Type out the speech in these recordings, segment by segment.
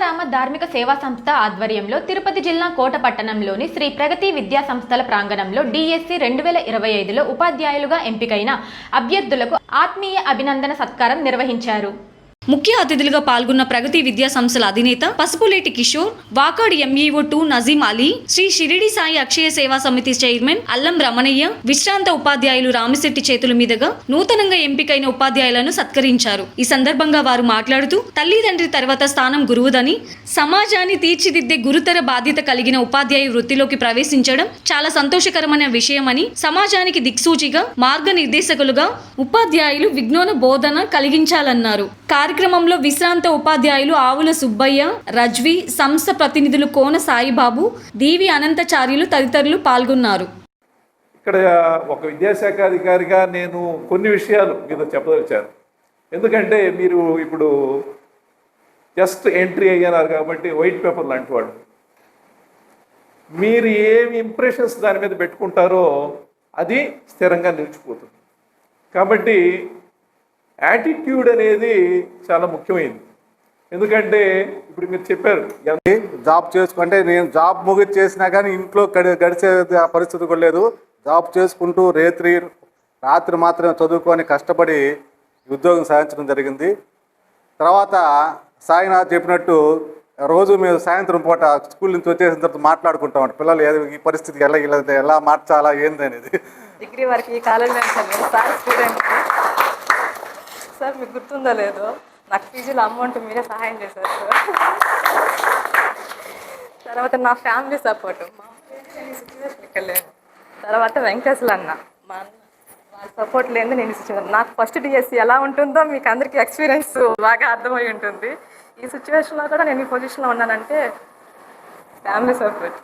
సీతారామ ధార్మిక సేవా సంస్థ ఆధ్వర్యంలో తిరుపతి జిల్లా కోట పట్టణంలోని శ్రీ ప్రగతి విద్యా సంస్థల ప్రాంగణంలో డిఎస్సి 2025లో ఉపాధ్యాయులుగా ఎంపికైన అభ్యర్థులకు ఆత్మీయ అభినందన సత్కారం నిర్వహించారు. ముఖ్య అతిథులుగా పాల్గొన్న ప్రగతి విద్యా సంస్థల అధినేత పసుపులేటి కిషోర్, వాకాడ్ ఎంఈఓ 2 నజీం అలీ, శ్రీ షిరిడి సాయి అక్షయ సేవా సమితి చైర్మన్ అల్లం రమణయ్య, విశ్రాంత ఉపాధ్యాయులు రామిశెట్టి చేతుల మీదుగా నూతనంగా ఎంపికైన ఉపాధ్యాయులను సత్కరించారు. ఈ సందర్భంగా వారు మాట్లాడుతూ తల్లిదండ్రి తర్వాత స్థానం గురువుదని, సమాజాన్ని తీర్చిదిద్దే గురుతర బాధ్యత కలిగిన ఉపాధ్యాయ వృత్తిలోకి ప్రవేశించడం చాలా సంతోషకరమైన విషయమని, సమాజానికి దిక్సూచిగా మార్గనిర్దేశకులుగా ఉపాధ్యాయులు విజ్ఞాన బోధన కలిగించాలన్నారు. కార్యక్రమంలో విశ్రాంత ఉపాధ్యాయులు ఆవుల సుబ్బయ్య, రజ్వి, సంస్థ ప్రతినిధులు కోన సాయిబాబు, దీవి అనంతచార్యులు తదితరులు పాల్గొన్నారు. ఇక్కడ ఒక విద్యాశాఖ అధికారిగా నేను కొన్ని విషయాలు మీతో చెప్పదలిచాను. ఎందుకంటే మీరు ఇప్పుడు జస్ట్ ఎంట్రీ అయ్యారు కాబట్టి వైట్ పేపర్ లాంటి వాడు. మీరు ఏమి ఇంప్రెషన్స్ దాని మీద పెట్టుకుంటారో అది స్థిరంగా నిలిచిపోతుంది. కాబట్టి యాటిట్యూడ్ అనేది చాలా ముఖ్యమైనది. ఎందుకంటే ఇప్పుడు మీరు చెప్పారు జాబ్ చేసుకుంటే నేను జాబ్ ముగిసి చేసినా కానీ ఇంట్లో గడిచే పరిస్థితి కూడా లేదు. జాబ్ చేసుకుంటూ రాత్రి మాత్రమే చదువుకొని కష్టపడి ఉద్యోగం సాధించడం జరిగింది. తర్వాత సాయినాథ్ చెప్పినట్టు రోజు మేము సాయంత్రం పూట స్కూల్ నుంచి వచ్చేసిన తర్వాత మాట్లాడుకుంటాం పిల్లలు ఈ పరిస్థితికి ఎలా మార్చాలా ఏంది అనేది. డిగ్రీ వరకు ఈ కాలేజీలో సార్ స్టూడెంట్ సార్, మీకు గుర్తుందో లేదో నాకు ఫీజులో అమౌంట్ మీరే సహాయం చేశారు సార్. తర్వాత నా ఫ్యామిలీ సపోర్ట్, మా సిచ్యువేషన్ ఇక్కడ లేదు. తర్వాత వెంకటేశ్వర అన్న, మా అన్న వాళ్ళ సపోర్ట్ లేదు నేను సిచ్యువేషన్. నాకు ఫస్ట్ డిఎస్సి ఎలా ఉంటుందో మీకు అందరికీ ఎక్స్పీరియన్స్ బాగా అర్థమై ఉంటుంది. ఈ సిచ్యువేషన్లో కూడా నేను ఈ పొజిషన్లో ఉన్నానంటే ఫ్యామిలీ సపోర్ట్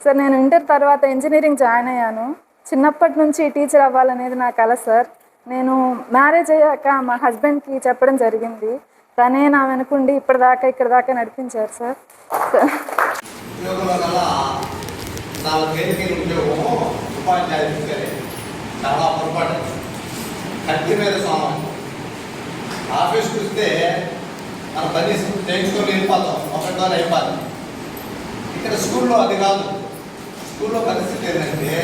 సార్. నేను ఇంటర్ తర్వాత ఇంజనీరింగ్ జాయిన్ అయ్యాను. చిన్నప్పటి నుంచి టీచర్ అవ్వాలనేది నా కల సార్. నేను మ్యారేజ్ అయ్యాక మా హస్బెండ్కి చెప్పడం జరిగింది. తనే నా వెనుకుండి ఇక్కడ దాకా నడిపించారు సార్. ఆఫీస్ చూస్తే మన పని చేయించుకొని వెళ్ళిపోతాం, ఒకటితో అయిపోతాం. ఇక్కడ స్కూల్లో అది కాదు. స్కూల్లో పరిస్థితి ఏంటంటే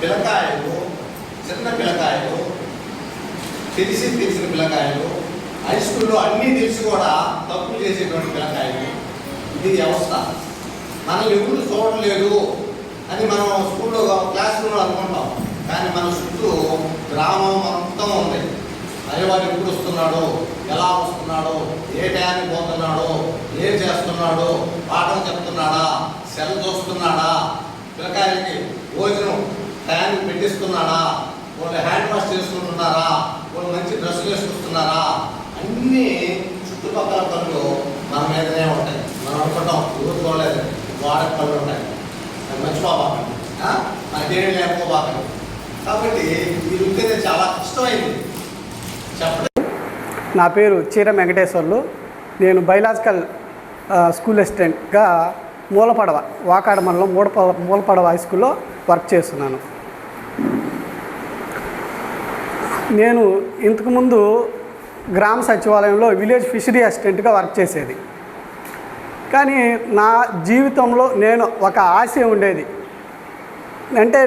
పిల్లకాయలు, చిన్న పిల్లకాయలు, తెలిసిన పిల్లకాయలు, హై స్కూల్లో అన్నీ తెలిసి కూడా తప్పులు చేసేటువంటి పిల్లకాయలు. ఇది వ్యవస్థ. మనం ఎవరు చూడలేదు అని మనం స్కూల్లో క్లాస్ రూమ్లో అనుకుంటాం. కానీ మన చుట్టూ గ్రామం మొత్తం ఉంది. అయ్యవాడు ఎప్పుడు వస్తున్నాడు, ఎలా వస్తున్నాడు, ఏ టైంకి పోతున్నాడు, ఏం చేస్తున్నాడు, పాఠం చెప్తున్నాడా, సెల్ చూస్తున్నాడా, పిల్లకాయలకి భోజనం టైంకి పెట్టిస్తున్నాడా, వాళ్ళు హ్యాండ్ వాష్ చేసుకుంటున్నారా, వాళ్ళు మంచి డ్రెస్సులు వేసుకొస్తున్నారా, అన్నీ చుట్టుపక్కల పనులు మన మీదనే ఉంటాయి. మనం అనుకుంటాం ఊరు పోలేదు, వాడక పనులు ఉంటాయి, మర్చిపోబాకండి, మనకేం లేకపోబాకండి. కాబట్టి ఈ వృత్తి అనేది చాలా కష్టమైంది. చెప్పండి. నా పేరు చీర వెంకటేశ్వర్లు. నేను బయలాజికల్ స్కూల్ అసిస్టెంట్గా మూలపడవ, వాకాడ మండలం మూలపడవ హై స్కూల్లో వర్క్ చేస్తున్నాను. నేను ఇంతకుముందు గ్రామ సచివాలయంలో విలేజ్ ఫిషరీ అసిస్టెంట్గా వర్క్ చేసేది. కానీ నా జీవితంలో నేను ఒక ఆశయం ఉండేది. అంటే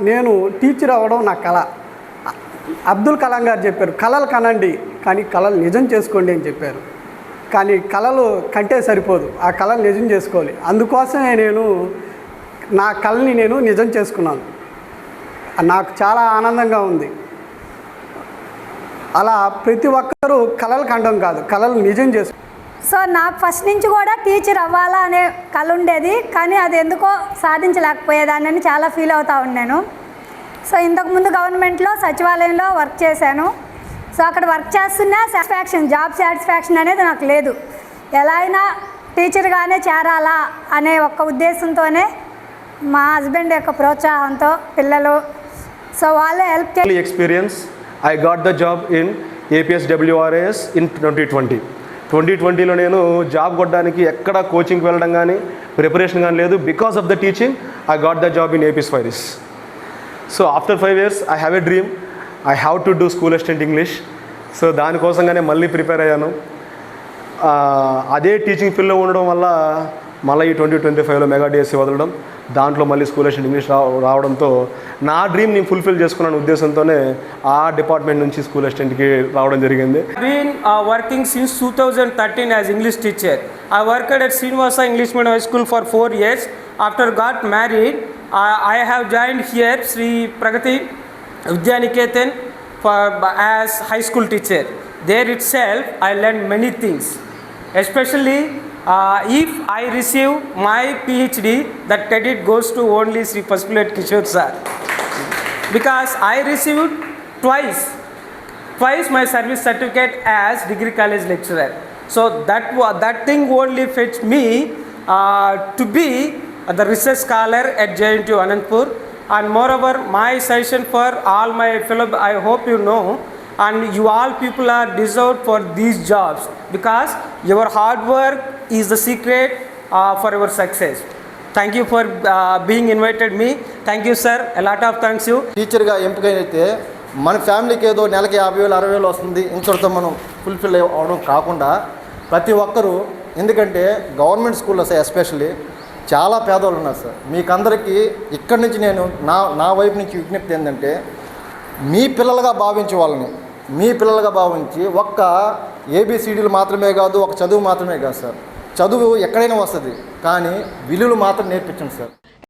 నేను టీచర్ అవ్వడం నా కళ. అబ్దుల్ కలాం గారు చెప్పారు, కళలు కనండి కానీ కళలు నిజం చేసుకోండి అని చెప్పారు. కానీ కళలు కంటే సరిపోదు, ఆ కళలు నిజం చేసుకోవాలి. అందుకోసమే నా కళని నిజం చేసుకున్నాను. నాకు చాలా ఆనందంగా ఉంది. అలా ప్రతి ఒక్కరూ కళలు కండం కాదు, కళలు నిజం చేసుకో. సో నాకు ఫస్ట్ నుంచి కూడా టీచర్ అవ్వాలా అనే కళ ఉండేది. కానీ అది ఎందుకో సాధించలేకపోయేదాన్ని చాలా ఫీల్ అవుతూ ఉన్నాను. సో ఇంతకుముందు గవర్నమెంట్లో సచివాలయంలో వర్క్ చేశాను. సో అక్కడ వర్క్ చేస్తున్న జాబ్ సాటిస్ఫాక్షన్ అనేది నాకు లేదు. ఎలా అయినా టీచర్గానే చేరాలా అనే ఒక్క ఉద్దేశంతోనే మా హస్బెండ్ యొక్క ప్రోత్సాహంతో పిల్లలు సో వాళ్ళే హెల్ప్ చేసి experience I got the job in APSWRAS in 2020. 2020లో నేను జాబ్ కొట్టడానికి ఎక్కడ కోచింగ్కి వెళ్ళడం కానీ ప్రిపరేషన్ కానీ లేదు. Because of the teaching I got the job in AP Spheres. So after 5 years I have a dream. I have to do school assistant English. So దానికోసంగానే మళ్ళీ ప్రిపేర్ అయ్యాను. అదే టీచింగ్ ఫీల్డ్లో ఉండడం వల్ల మళ్ళీ ఈ 2025లో మెగా డిఎస్సి వదలడం, దాంట్లో మళ్ళీ స్కూల్ అసిస్టెంట్ ఇంగ్లీష్ రావడంతో నా డ్రీమ్ నేను ఫుల్ఫిల్ చేసుకున్న ఉద్దేశంతోనే ఆ డిపార్ట్మెంట్ నుంచి స్కూల్ అసిస్టెంట్కి రావడం జరిగింది. Been working since 2013 as English teacher. I worked at Srinivasa English Medium High School for 4 years. After got married, I have joined here Sri Pragati Vidyaniketan as high school teacher. There itself, I learned many things. Especially if I receive my PhD, that credit goes to only Sri Pasupuleti Kishore sir. Because I received twice my service certificate as degree college lecturer. So that thing only fetched me to be the research scholar at JNTU Anandpur. And moreover, my suggestion for all my fellow, I hope you know, and you all people are deserved for these jobs because your hard work is the secret for your success. Thank you for being invited me. Thank you sir, a lot of thanks you. టీచర్గా ఎంపికైతే మన ఫ్యామిలీకి ఏదో నెలకి 50,000 60,000 వస్తుంది, ఇంకొకరితో మనం fulfil అవ్వడం కాకుండా ప్రతి ఒక్కరూ, ఎందుకంటే గవర్నమెంట్ స్కూల్లో ఎస్పెషల్లీ చాలా పేదవాళ్ళు ఉన్నారు సార్. మీకందరికీ ఇక్కడి నుంచి నేను నా వైపు నుంచి విజ్ఞప్తి ఏంటంటే, మీ పిల్లలుగా భావించే వాళ్ళని మీ పిల్లలుగా భావించి ఒక్క ఏబిసిడీలు మాత్రమే కాదు, ఒక చదువు మాత్రమే కాదు సార్. చదువు ఎక్కడైనా వస్తుంది, కానీ విలువలు మాత్రం నేర్పించండి సార్.